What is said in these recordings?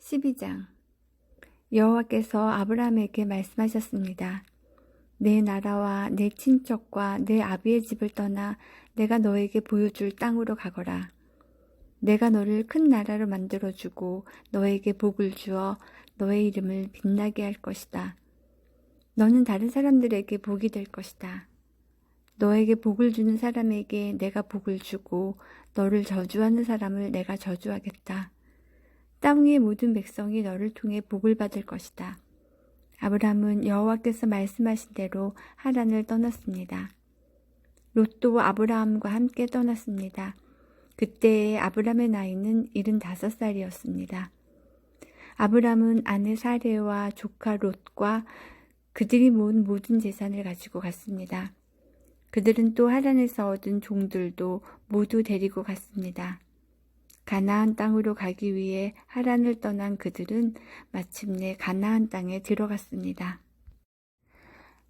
12장. 여호와께서 아브라함에게 말씀하셨습니다. 내 나라와 내 친척과 내 아비의 집을 떠나 내가 너에게 보여줄 땅으로 가거라. 내가 너를 큰 나라로 만들어주고 너에게 복을 주어 너의 이름을 빛나게 할 것이다. 너는 다른 사람들에게 복이 될 것이다. 너에게 복을 주는 사람에게 내가 복을 주고 너를 저주하는 사람을 내가 저주하겠다. 땅 위의 모든 백성이 너를 통해 복을 받을 것이다. 아브람은 여호와께서 말씀하신 대로 하란을 떠났습니다. 롯도 아브라함과 함께 떠났습니다. 그때의 아브람의 나이는 75살이었습니다. 아브람은 아내 사레와 조카 롯과 그들이 모은 모든 재산을 가지고 갔습니다. 그들은 또 하란에서 얻은 종들도 모두 데리고 갔습니다. 가나안 땅으로 가기 위해 하란을 떠난 그들은 마침내 가나안 땅에 들어갔습니다.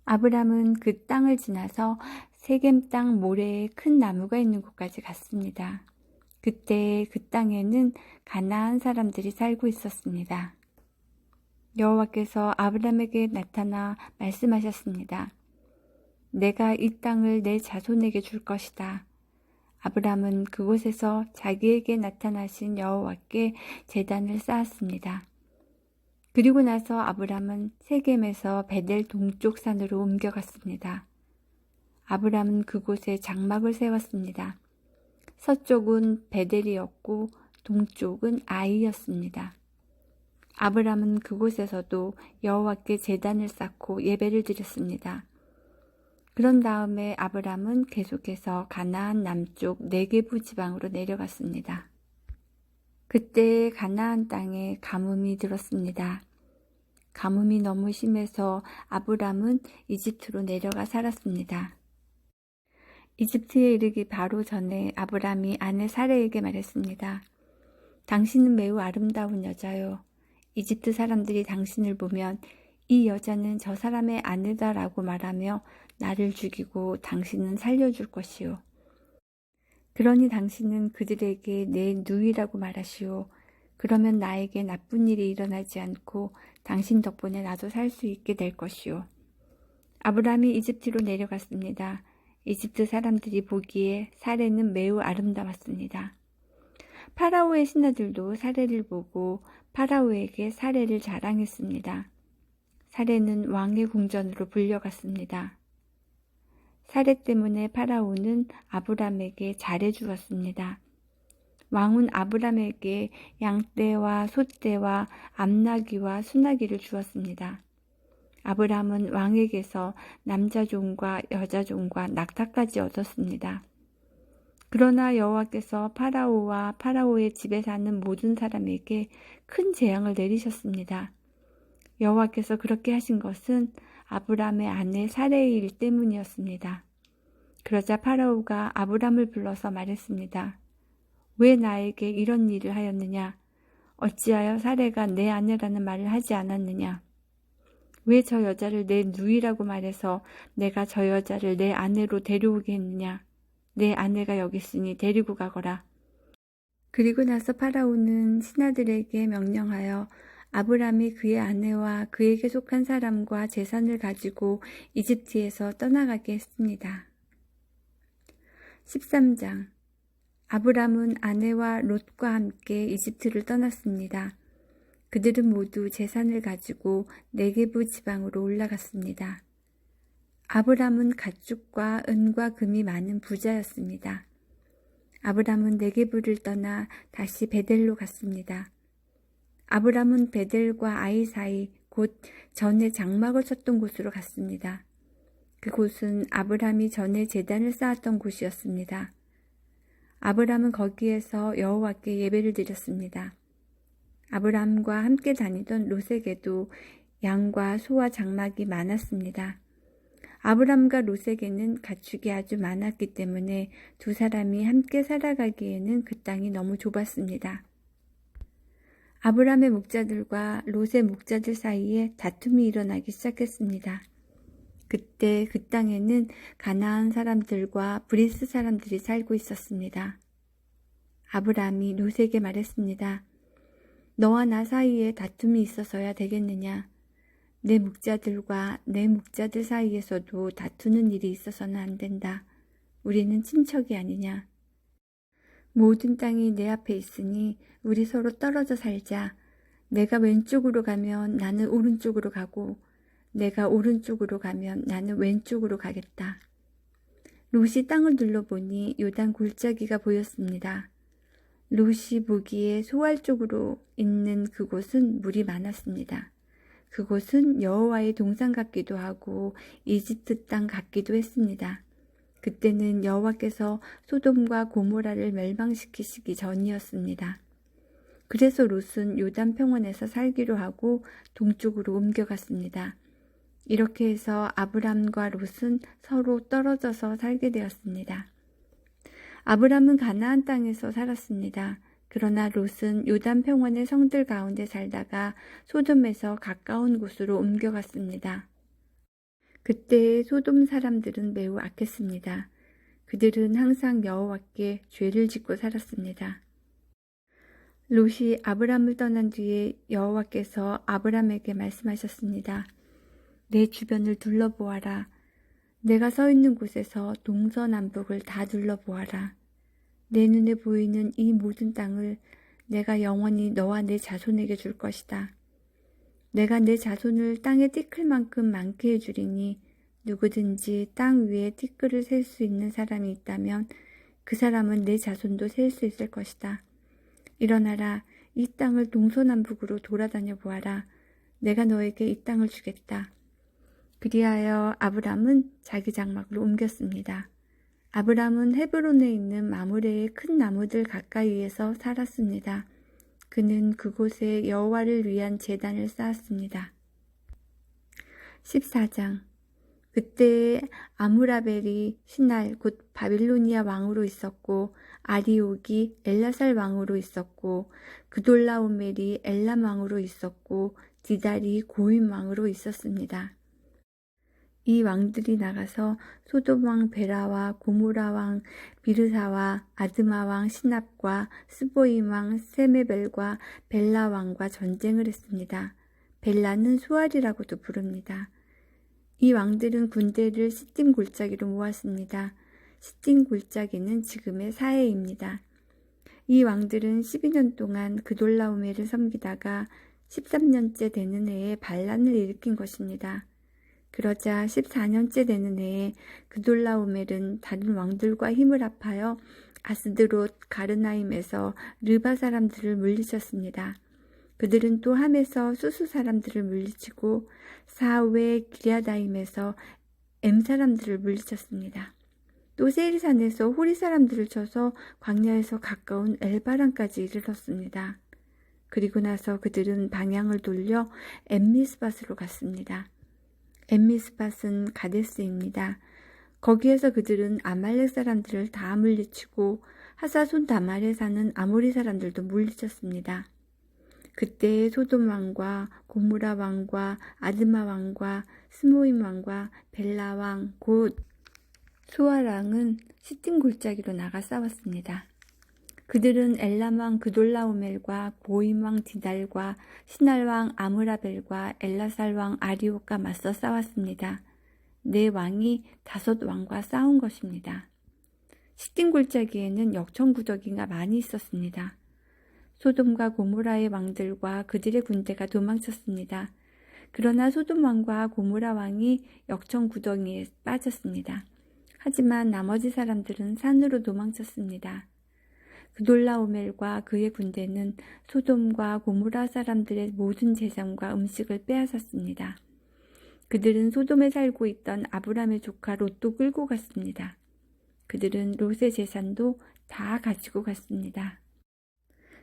아브람은 그 땅을 지나서 세겜 땅 모래에 큰 나무가 있는 곳까지 갔습니다. 그때 그 땅에는 가나안 사람들이 살고 있었습니다. 여호와께서 아브람에게 나타나 말씀하셨습니다. 내가 이 땅을 내 자손에게 줄 것이다. 아브람은 그곳에서 자기에게 나타나신 여호와께 제단을 쌓았습니다. 그리고 나서 아브람은 세겜에서 베델 동쪽 산으로 옮겨갔습니다. 아브람은 그곳에 장막을 세웠습니다. 서쪽은 베델이었고 동쪽은 아이였습니다. 아브람은 그곳에서도 여호와께 제단을 쌓고 예배를 드렸습니다. 그런 다음에 아브람은 계속해서 가나안 남쪽 네게부 지방으로 내려갔습니다. 그때 가나안 땅에 가뭄이 들었습니다. 가뭄이 너무 심해서 아브람은 이집트로 내려가 살았습니다. 이집트에 이르기 바로 전에 아브람이 아내 사레에게 말했습니다. 당신은 매우 아름다운 여자요. 이집트 사람들이 당신을 보면 이 여자는 저 사람의 아내다라고 말하며 나를 죽이고 당신은 살려줄 것이요. 그러니 당신은 그들에게 내 누이라고 말하시오. 그러면 나에게 나쁜 일이 일어나지 않고 당신 덕분에 나도 살 수 있게 될 것이요. 아브람이 이집트로 내려갔습니다. 이집트 사람들이 보기에 사레는 매우 아름다웠습니다. 파라오의 신하들도 사레를 보고 파라오에게 사레를 자랑했습니다. 사레는 왕의 궁전으로 불려갔습니다. 사레 때문에 파라오는 아브람에게 잘해주었습니다. 왕은 아브람에게 양떼와 소떼와 암나귀와 수나귀를 주었습니다. 아브람은 왕에게서 남자 종과 여자 종과 낙타까지 얻었습니다. 그러나 여호와께서 파라오와 파라오의 집에 사는 모든 사람에게 큰 재앙을 내리셨습니다. 여호와께서 그렇게 하신 것은 아브람의 아내 사레의 일 때문이었습니다. 그러자 파라오가 아브람을 불러서 말했습니다. 왜 나에게 이런 일을 하였느냐? 어찌하여 사레가 내 아내라는 말을 하지 않았느냐? 왜 저 여자를 내 누이라고 말해서 내가 저 여자를 내 아내로 데려오게 했느냐? 내 아내가 여기 있으니 데리고 가거라. 그리고 나서 파라오는 신하들에게 명령하여 아브람이 그의 아내와 그에게 속한 사람과 재산을 가지고 이집트에서 떠나가게 했습니다. 13장. 아브람은 아내와 롯과 함께 이집트를 떠났습니다. 그들은 모두 재산을 가지고 네게부 지방으로 올라갔습니다. 아브람은 가축과 은과 금이 많은 부자였습니다. 아브람은 네게부를 떠나 다시 베델로 갔습니다. 아브람은 베델과 아이 사이 곧 전에 장막을 쳤던 곳으로 갔습니다. 그곳은 아브람이 전에 제단을 쌓았던 곳이었습니다. 아브람은 거기에서 여호와께 예배를 드렸습니다. 아브람과 함께 다니던 롯에게도 양과 소와 장막이 많았습니다. 아브람과 롯에게는 가축이 아주 많았기 때문에 두 사람이 함께 살아가기에는 그 땅이 너무 좁았습니다. 아브람의 목자들과 롯의 목자들 사이에 다툼이 일어나기 시작했습니다. 그때 그 땅에는 가나안 사람들과 브리스 사람들이 살고 있었습니다. 아브람이 롯에게 말했습니다. 너와 나 사이에 다툼이 있어서야 되겠느냐? 내 묵자들과 내 묵자들 사이에서도 다투는 일이 있어서는 안 된다. 우리는 친척이 아니냐? 모든 땅이 내 앞에 있으니 우리 서로 떨어져 살자. 내가 왼쪽으로 가면 나는 오른쪽으로 가고 내가 오른쪽으로 가면 나는 왼쪽으로 가겠다. 롯이 땅을 둘러보니 요단 골짜기가 보였습니다. 롯이 보기에 소알 쪽으로 있는 그곳은 물이 많았습니다. 그곳은 여호와의 동산 같기도 하고 이집트 땅 같기도 했습니다. 그때는 여호와께서 소돔과 고모라를 멸망시키시기 전이었습니다. 그래서 롯은 요단 평원에서 살기로 하고 동쪽으로 옮겨갔습니다. 이렇게 해서 아브람과 롯은 서로 떨어져서 살게 되었습니다. 아브람은 가나안 땅에서 살았습니다. 그러나 롯은 요단 평원의 성들 가운데 살다가 소돔에서 가까운 곳으로 옮겨갔습니다. 그때의 소돔 사람들은 매우 악했습니다. 그들은 항상 여호와께 죄를 짓고 살았습니다. 롯이 아브람을 떠난 뒤에 여호와께서 아브람에게 말씀하셨습니다. 내 주변을 둘러보아라. 내가 서 있는 곳에서 동서남북을 다 둘러보아라. 내 눈에 보이는 이 모든 땅을 내가 영원히 너와 내 자손에게 줄 것이다. 내가 내 자손을 땅에 띠끌 만큼 많게 해주리니 누구든지 땅 위에 띠끌을 셀 수 있는 사람이 있다면 그 사람은 내 자손도 셀 수 있을 것이다. 일어나라. 이 땅을 동서남북으로 돌아다녀 보아라. 내가 너에게 이 땅을 주겠다. 그리하여 아브람은 자기 장막으로 옮겼습니다. 아브람은 헤브론에 있는 마므레의 큰 나무들 가까이에서 살았습니다. 그는 그곳에 여호와를 위한 제단을 쌓았습니다. 14장. 그때 아므라벨이 신할 곧 바빌로니아 왕으로 있었고 아리옥이 엘라살 왕으로 있었고 그돌라오멜이 엘람 왕으로 있었고 디달이 고임 왕으로 있었습니다. 이 왕들이 나가서 소돔 왕 베라와 고모라 왕 비르사와 아드마 왕 시납과 스보임 왕 세메벨과 벨라 왕과 전쟁을 했습니다. 벨라는 수알이라고도 부릅니다. 이 왕들은 군대를 시딤 골짜기로 모았습니다. 시딤 골짜기는 지금의 사해입니다. 이 왕들은 12년 동안 그돌라오멜을 섬기다가 13년째 되는 해에 반란을 일으킨 것입니다. 그러자 14년째 되는 해에 그돌라오멜은 다른 왕들과 힘을 합하여 아스드롯 가르나임에서 르바 사람들을 물리쳤습니다. 그들은 또 함에서 수수 사람들을 물리치고 사웨 기랴다임에서 엠 사람들을 물리쳤습니다. 또 세일산에서 호리 사람들을 쳐서 광야에서 가까운 엘바란까지 이르렀습니다. 그리고 나서 그들은 방향을 돌려 엠미스밧으로 갔습니다. 엠미스밧은 가데스입니다. 거기에서 그들은 아말렉 사람들을 다 물리치고 하사손 다말에 사는 아모리 사람들도 물리쳤습니다. 그때 소돔 왕과 고무라 왕과 아드마 왕과 스모임 왕과 벨라 왕 곧 수알 왕은 시딤 골짜기로 나가 싸웠습니다. 그들은 엘람 왕 그돌라오멜과 고임 왕 디달과 시날 왕 아므라벨과 엘라살 왕 아리옥과 맞서 싸웠습니다. 네 왕이 5 왕과 싸운 것입니다. 시딤 골짜기에는 역청구더기가 많이 있었습니다. 소돔과 고모라의 왕들과 그들의 군대가 도망쳤습니다. 그러나 소돔 왕과 고모라 왕이 역청구덩이에 빠졌습니다. 하지만 나머지 사람들은 산으로 도망쳤습니다. 그돌라오멜과 그의 군대는 소돔과 고모라 사람들의 모든 재산과 음식을 빼앗았습니다. 그들은 소돔에 살고 있던 아브람의 조카 롯도 끌고 갔습니다. 그들은 롯의 재산도 다 가지고 갔습니다.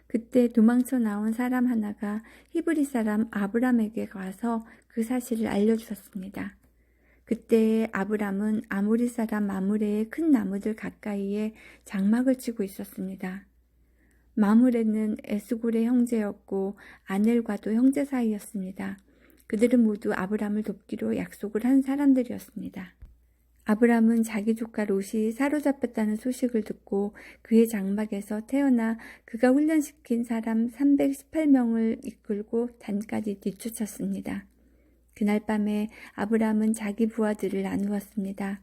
그때 도망쳐 나온 사람 하나가 히브리 사람 아브람에게 가서 그 사실을 알려주었습니다. 그때 아브람은 아모리 사람 마므레의 큰 나무들 가까이에 장막을 치고 있었습니다. 마므레는 에스골의 형제였고 아넬과도 형제 사이였습니다. 그들은 모두 아브람을 돕기로 약속을 한 사람들이었습니다. 아브람은 자기 조카 롯이 사로잡혔다는 소식을 듣고 그의 장막에서 태어나 그가 훈련시킨 사람 318명을 이끌고 단까지 뒤쫓았습니다. 그날 밤에 아브람은 자기 부하들을 나누었습니다.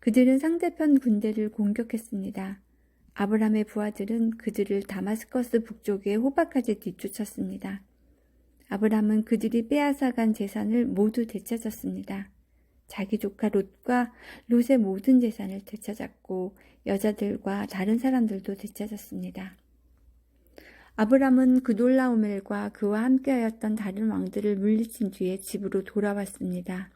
그들은 상대편 군대를 공격했습니다. 아브람의 부하들은 그들을 다마스커스 북쪽의 호바까지 뒤쫓았습니다. 아브람은 그들이 빼앗아간 재산을 모두 되찾았습니다. 자기 조카 롯과 롯의 모든 재산을 되찾았고 여자들과 다른 사람들도 되찾았습니다. 아브람은 그돌라오멜과 그와 함께하였던 다른 왕들을 물리친 뒤에 집으로 돌아왔습니다.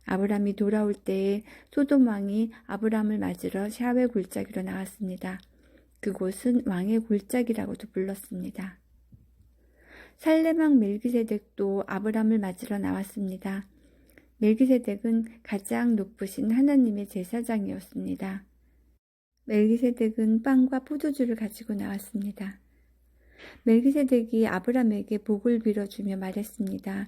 아브람이 돌아올 때에 소돔 왕이 아브람을 맞으러 샤웨 골짜기로 나왔습니다. 그곳은 왕의 골짜기라고도 불렀습니다. 살렘 왕 멜기세덱도 아브람을 맞으러 나왔습니다. 멜기세덱은 가장 높으신 하나님의 제사장이었습니다. 멜기세덱은 빵과 포도주를 가지고 나왔습니다. 멜기세덱이 아브람에게 복을 빌어주며 말했습니다.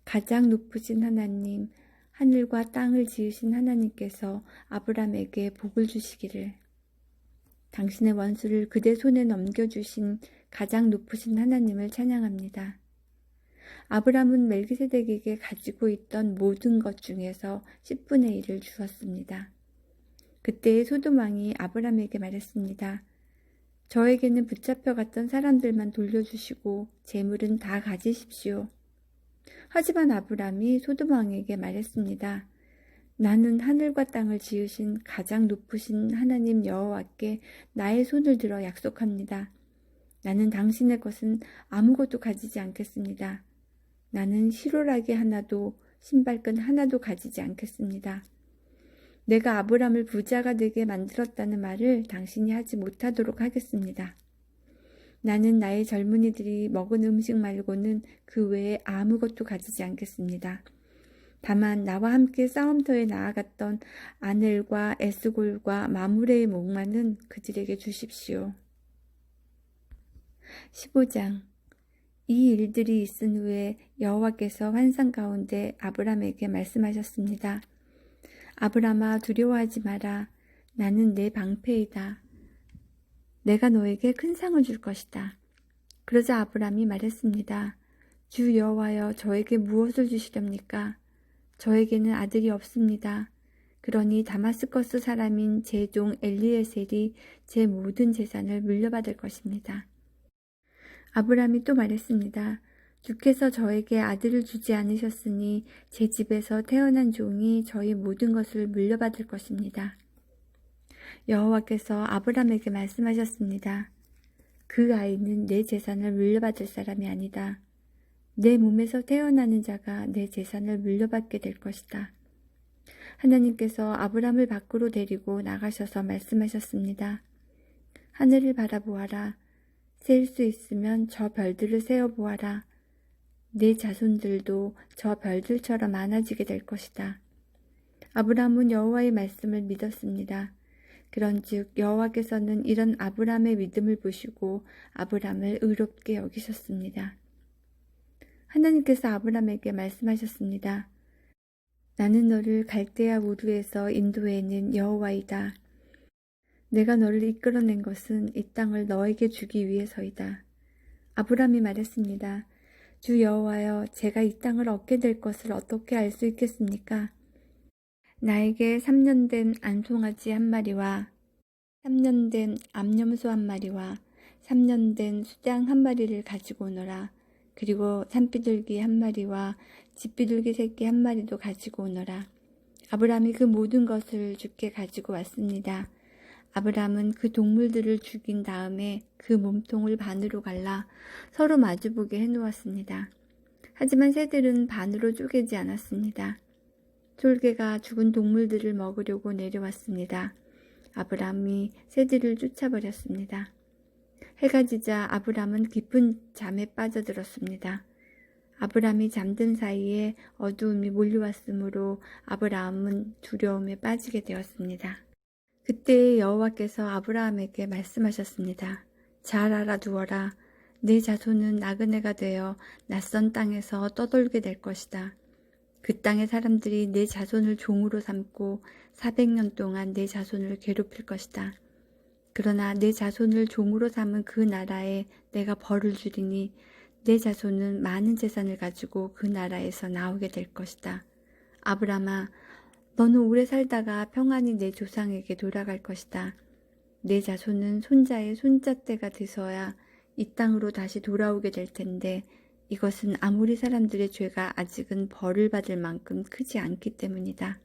가장 높으신 하나님, 하늘과 땅을 지으신 하나님께서 아브람에게 복을 주시기를. 당신의 원수를 그대 손에 넘겨주신 가장 높으신 하나님을 찬양합니다. 아브람은 멜기세덱에게 가지고 있던 모든 것 중에서 10분의 1을 주었습니다. 그때 소돔 왕이 아브람에게 말했습니다. 저에게는 붙잡혀갔던 사람들만 돌려주시고 재물은 다 가지십시오. 하지만 아브람이 소돔 왕에게 말했습니다. 나는 하늘과 땅을 지으신 가장 높으신 하나님 여호와께 나의 손을 들어 약속합니다. 나는 당신의 것은 아무것도 가지지 않겠습니다. 나는 시로라기 하나도 신발끈 하나도 가지지 않겠습니다. 내가 아브람을 부자가 되게 만들었다는 말을 당신이 하지 못하도록 하겠습니다. 나는 나의 젊은이들이 먹은 음식 말고는 그 외에 아무것도 가지지 않겠습니다. 다만 나와 함께 싸움터에 나아갔던 아넬과 에스골과 마므레의 목만은 그들에게 주십시오. 15장. 이 일들이 있은 후에 여호와께서 환상 가운데 아브람에게 말씀하셨습니다. 아브람아, 두려워하지 마라. 나는 내 방패이다. 내가 너에게 큰 상을 줄 것이다. 그러자 아브람이 말했습니다. 주 여호와여, 저에게 무엇을 주시렵니까? 저에게는 아들이 없습니다. 그러니 다마스커스 사람인 제 종 엘리에셀이 제 모든 재산을 물려받을 것입니다. 아브람이 또 말했습니다. 주께서 저에게 아들을 주지 않으셨으니 제 집에서 태어난 종이 저희 모든 것을 물려받을 것입니다. 여호와께서 아브람에게 말씀하셨습니다. 그 아이는 내 재산을 물려받을 사람이 아니다. 내 몸에서 태어나는 자가 내 재산을 물려받게 될 것이다. 하나님께서 아브람을 밖으로 데리고 나가셔서 말씀하셨습니다. 하늘을 바라보아라. 셀 수 있으면 저 별들을 세어보아라. 내 자손들도 저 별들처럼 많아지게 될 것이다. 아브람은 여호와의 말씀을 믿었습니다. 그런즉 여호와께서는 이런 아브람의 믿음을 보시고 아브람을 의롭게 여기셨습니다. 하나님께서 아브람에게 말씀하셨습니다. 나는 너를 갈대아 우르에서 인도해낸 여호와이다. 내가 너를 이끌어낸 것은 이 땅을 너에게 주기 위해서이다. 아브람이 말했습니다. 주 여호와여, 제가 이 땅을 얻게 될 것을 어떻게 알 수 있겠습니까? 나에게 3년 된 암송아지 한 마리와 3년 된 암염소 한 마리와 3년 된 수장 한 마리를 가지고 오너라. 그리고 산비둘기 한 마리와 집비둘기 새끼 한 마리도 가지고 오너라. 아브람이 그 모든 것을 주께 가지고 왔습니다. 아브람은 그 동물들을 죽인 다음에 그 몸통을 반으로 갈라 서로 마주보게 해놓았습니다. 하지만 새들은 반으로 쪼개지 않았습니다. 솔개가 죽은 동물들을 먹으려고 내려왔습니다. 아브람이 새들을 쫓아버렸습니다. 해가 지자 아브람은 깊은 잠에 빠져들었습니다. 아브람이 잠든 사이에 어두움이 몰려왔으므로 아브람은 두려움에 빠지게 되었습니다. 그때 여호와께서 아브라함에게 말씀하셨습니다. 잘 알아두어라. 내 자손은 나그네가 되어 낯선 땅에서 떠돌게 될 것이다. 그 땅의 사람들이 내 자손을 종으로 삼고 400년 동안 내 자손을 괴롭힐 것이다. 그러나 내 자손을 종으로 삼은 그 나라에 내가 벌을 주리니 내 자손은 많은 재산을 가지고 그 나라에서 나오게 될 것이다. 아브라함아, 너는 오래 살다가 평안히 내 조상에게 돌아갈 것이다. 내 자손은 손자의 손자 때가 돼서야 이 땅으로 다시 돌아오게 될 텐데 이것은 아모리 사람들의 죄가 아직은 벌을 받을 만큼 크지 않기 때문이다.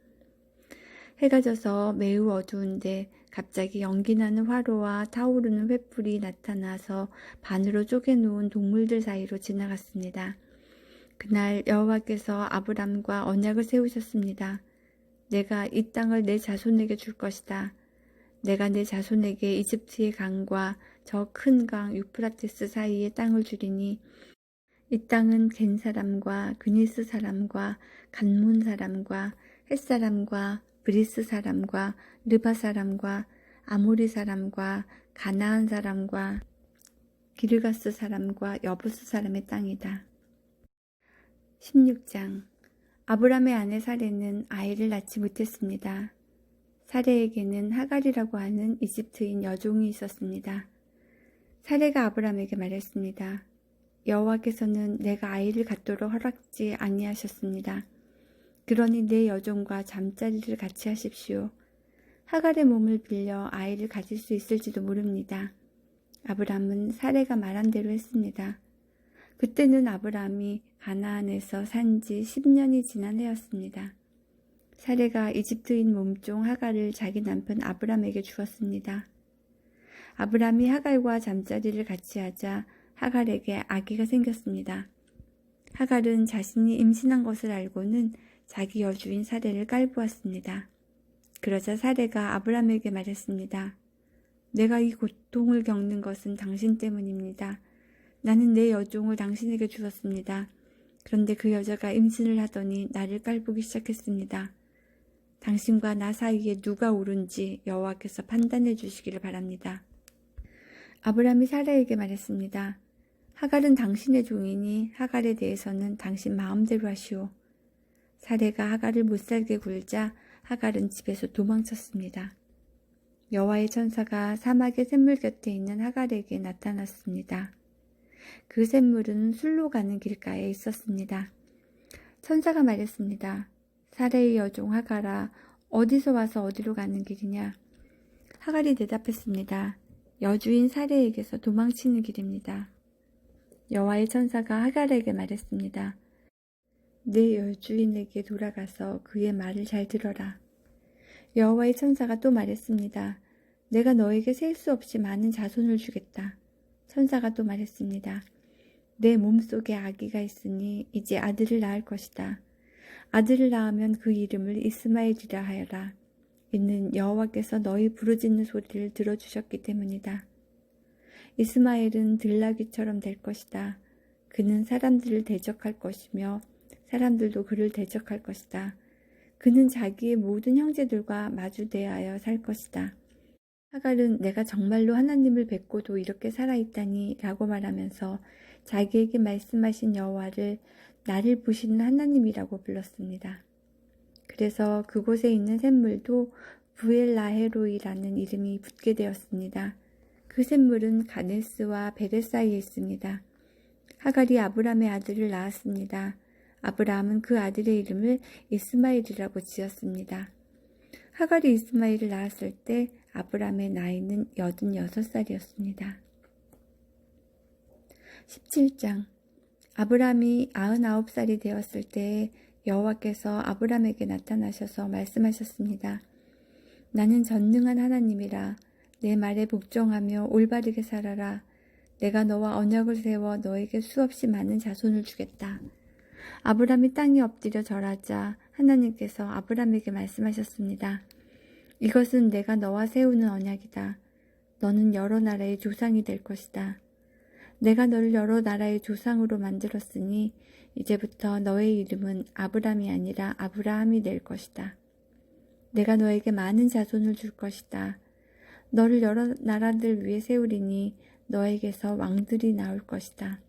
해가 져서 매우 어두운데 갑자기 연기나는 화로와 타오르는 횃불이 나타나서 반으로 쪼개놓은 동물들 사이로 지나갔습니다. 그날 여호와께서 아브람과 언약을 세우셨습니다. 내가 이 땅을 내 자손에게 줄 것이다. 내가 내 자손에게 이집트의 강과 저 큰 강 유프라테스 사이의 땅을 주리니 이 땅은 겐 사람과 그니스 사람과 간문 사람과 헷 사람과 브리스 사람과 르바 사람과 아모리 사람과 가나안 사람과 기르가스 사람과 여부스 사람의 땅이다. 16장. 아브람의 아내 사레는 아이를 낳지 못했습니다. 사레에게는 하갈이라고 하는 이집트인 여종이 있었습니다. 사레가 아브람에게 말했습니다. 여호와께서는 내가 아이를 갖도록 허락지 아니하셨습니다. 그러니 내 여종과 잠자리를 같이 하십시오. 하갈의 몸을 빌려 아이를 가질 수 있을지도 모릅니다. 아브람은 사레가 말한 대로 했습니다. 그때는 아브람이 가나안에서 산 지 10년이 지난 해였습니다. 사레가 이집트인 몸종 하갈을 자기 남편 아브람에게 주었습니다. 아브람이 하갈과 잠자리를 같이 하자 하갈에게 아기가 생겼습니다. 하갈은 자신이 임신한 것을 알고는 자기 여주인 사레를 깔보았습니다. 그러자 사레가 아브람에게 말했습니다. 내가 이 고통을 겪는 것은 당신 때문입니다. 나는 내 여종을 당신에게 주었습니다. 그런데 그 여자가 임신을 하더니 나를 깔보기 시작했습니다. 당신과 나 사이에 누가 옳은지 여호와께서 판단해 주시기를 바랍니다. 아브람이 사라에게 말했습니다. 하갈은 당신의 종이니 하갈에 대해서는 당신 마음대로 하시오. 사레가 하갈을 못살게 굴자 하갈은 집에서 도망쳤습니다. 여호와의 천사가 사막의 샘물 곁에 있는 하갈에게 나타났습니다. 그 샘물은 술로 가는 길가에 있었습니다. 천사가 말했습니다. 사레의 여종 하갈아, 어디서 와서 어디로 가는 길이냐? 하갈이 대답했습니다. 여주인 사레에게서 도망치는 길입니다. 여호와의 천사가 하갈에게 말했습니다. 내 여주인에게 돌아가서 그의 말을 잘 들어라. 여호와의 천사가 또 말했습니다. 내가 너에게 셀 수 없이 많은 자손을 주겠다. 천사가 또 말했습니다. 내 몸속에 아기가 있으니 이제 아들을 낳을 것이다. 아들을 낳으면 그 이름을 이스마엘이라 하여라. 이는 여호와께서 너희 부르짖는 소리를 들어주셨기 때문이다. 이스마엘은 들나귀처럼 될 것이다. 그는 사람들을 대적할 것이며 사람들도 그를 대적할 것이다. 그는 자기의 모든 형제들과 마주 대하여 살 것이다. 하갈은 내가 정말로 하나님을 뵙고도 이렇게 살아있다니 라고 말하면서 자기에게 말씀하신 여호와를 나를 보시는 하나님이라고 불렀습니다. 그래서 그곳에 있는 샘물도 부엘라헤로이라는 이름이 붙게 되었습니다. 그 샘물은 가데스와 베레 사이에 있습니다. 하갈이 아브람의 아들을 낳았습니다. 아브람은 그 아들의 이름을 이스마엘이라고 지었습니다. 하갈이 이스마엘을 낳았을 때 아브람의 나이는 86살이었습니다. 17장. 아브람이 99살이 되었을 때에 여호와께서 아브람에게 나타나셔서 말씀하셨습니다. 나는 전능한 하나님이라. 내 말에 복종하며 올바르게 살아라. 내가 너와 언약을 세워 너에게 수없이 많은 자손을 주겠다. 아브람이 땅에 엎드려 절하자 하나님께서 아브람에게 말씀하셨습니다. 이것은 내가 너와 세우는 언약이다. 너는 여러 나라의 조상이 될 것이다. 내가 너를 여러 나라의 조상으로 만들었으니 이제부터 너의 이름은 아브람이 아니라 아브라함이 될 것이다. 내가 너에게 많은 자손을 줄 것이다. 너를 여러 나라들 위에 세우리니 너에게서 왕들이 나올 것이다.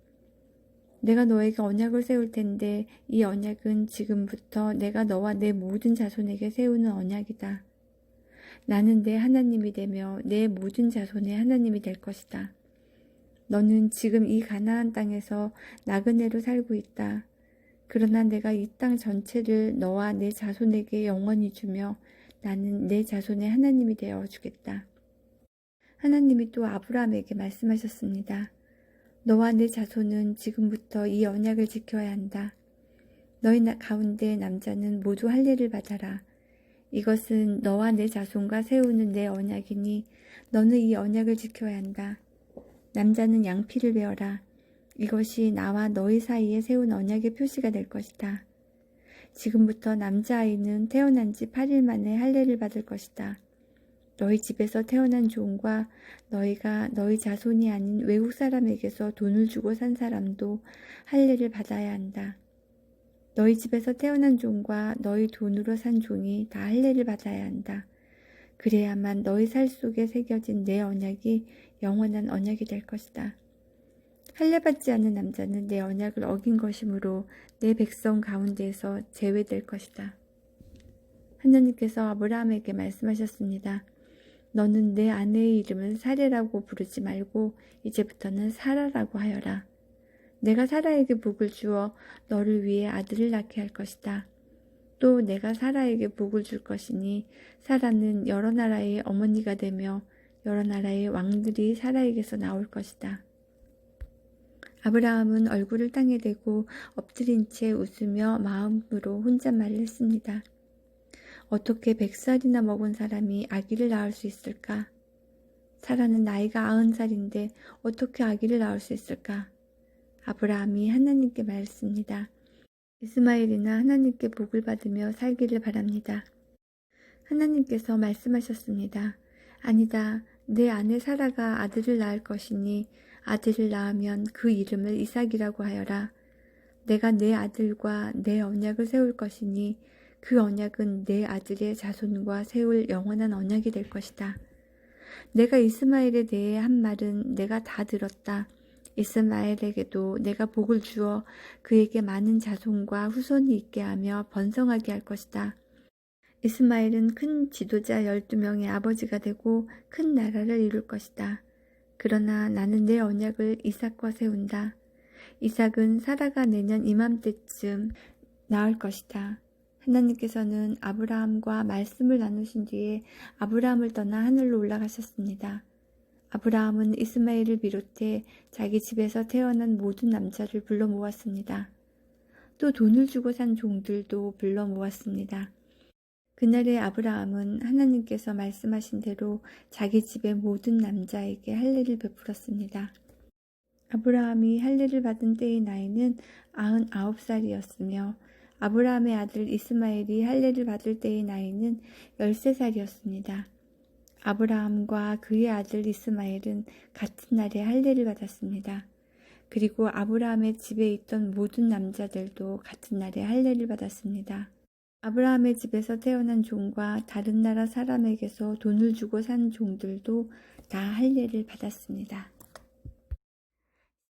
내가 너에게 언약을 세울 텐데 이 언약은 지금부터 내가 너와 내 모든 자손에게 세우는 언약이다. 나는 내 하나님이 되며 내 모든 자손의 하나님이 될 것이다. 너는 지금 이 가나안 땅에서 나그네로 살고 있다. 그러나 내가 이 땅 전체를 너와 내 자손에게 영원히 주며 나는 내 자손의 하나님이 되어 주겠다. 하나님이 또 아브라함에게 말씀하셨습니다. 너와 내 자손은 지금부터 이 언약을 지켜야 한다. 너희 가운데 남자는 모두 할례를 받아라. 이것은 너와 내 자손과 세우는 내 언약이니 너는 이 언약을 지켜야 한다. 남자는 양피를 베어라. 이것이 나와 너희 사이에 세운 언약의 표시가 될 것이다. 지금부터 남자아이는 태어난 지 8일 만에 할례를 받을 것이다. 너희 집에서 태어난 종과 너희가 너희 자손이 아닌 외국 사람에게서 돈을 주고 산 사람도 할례를 받아야 한다. 너희 집에서 태어난 종과 너희 돈으로 산 종이 다 할례를 받아야 한다. 그래야만 너희 살 속에 새겨진 내 언약이 영원한 언약이 될 것이다. 할례받지 않는 남자는 내 언약을 어긴 것이므로 내 백성 가운데에서 제외될 것이다. 하나님께서 아브라함에게 말씀하셨습니다. 너는 내 아내의 이름은 사레라고 부르지 말고 이제부터는 사라라고 하여라. 내가 사라에게 복을 주어 너를 위해 아들을 낳게 할 것이다. 또 내가 사라에게 복을 줄 것이니 사라는 여러 나라의 어머니가 되며 여러 나라의 왕들이 사라에게서 나올 것이다. 아브라함은 얼굴을 땅에 대고 엎드린 채 웃으며 마음으로 혼잣말을 했습니다. 어떻게 100살이나 먹은 사람이 아기를 낳을 수 있을까? 사라는 나이가 90살인데 어떻게 아기를 낳을 수 있을까? 아브라함이 하나님께 말했습니다. 이스마엘이나 하나님께 복을 받으며 살기를 바랍니다. 하나님께서 말씀하셨습니다. 아니다. 내 아내 사라가 아들을 낳을 것이니 아들을 낳으면 그 이름을 이삭이라고 하여라. 내가 내 아들과 내 언약을 세울 것이니 그 언약은 내 아들의 자손과 세울 영원한 언약이 될 것이다. 내가 이스마엘에 대해 한 말은 내가 다 들었다. 이스마엘에게도 내가 복을 주어 그에게 많은 자손과 후손이 있게 하며 번성하게 할 것이다. 이스마엘은 큰 지도자 12명의 아버지가 되고 큰 나라를 이룰 것이다. 그러나 나는 내 언약을 이삭과 세운다. 이삭은 사라가 내년 이맘때쯤 낳을 것이다. 하나님께서는 아브라함과 말씀을 나누신 뒤에 아브라함을 떠나 하늘로 올라가셨습니다. 아브라함은 이스마엘을 비롯해 자기 집에서 태어난 모든 남자를 불러 모았습니다. 또 돈을 주고 산 종들도 불러 모았습니다. 그날에 아브라함은 하나님께서 말씀하신 대로 자기 집의 모든 남자에게 할례를 베풀었습니다. 아브라함이 할례를 받은 때의 나이는 99살이었으며 아브라함의 아들 이스마엘이 할례를 받을 때의 나이는 13살이었습니다. 아브라함과 그의 아들 이스마엘은 같은 날에 할례를 받았습니다. 그리고 아브라함의 집에 있던 모든 남자들도 같은 날에 할례를 받았습니다. 아브라함의 집에서 태어난 종과 다른 나라 사람에게서 돈을 주고 산 종들도 다 할례를 받았습니다.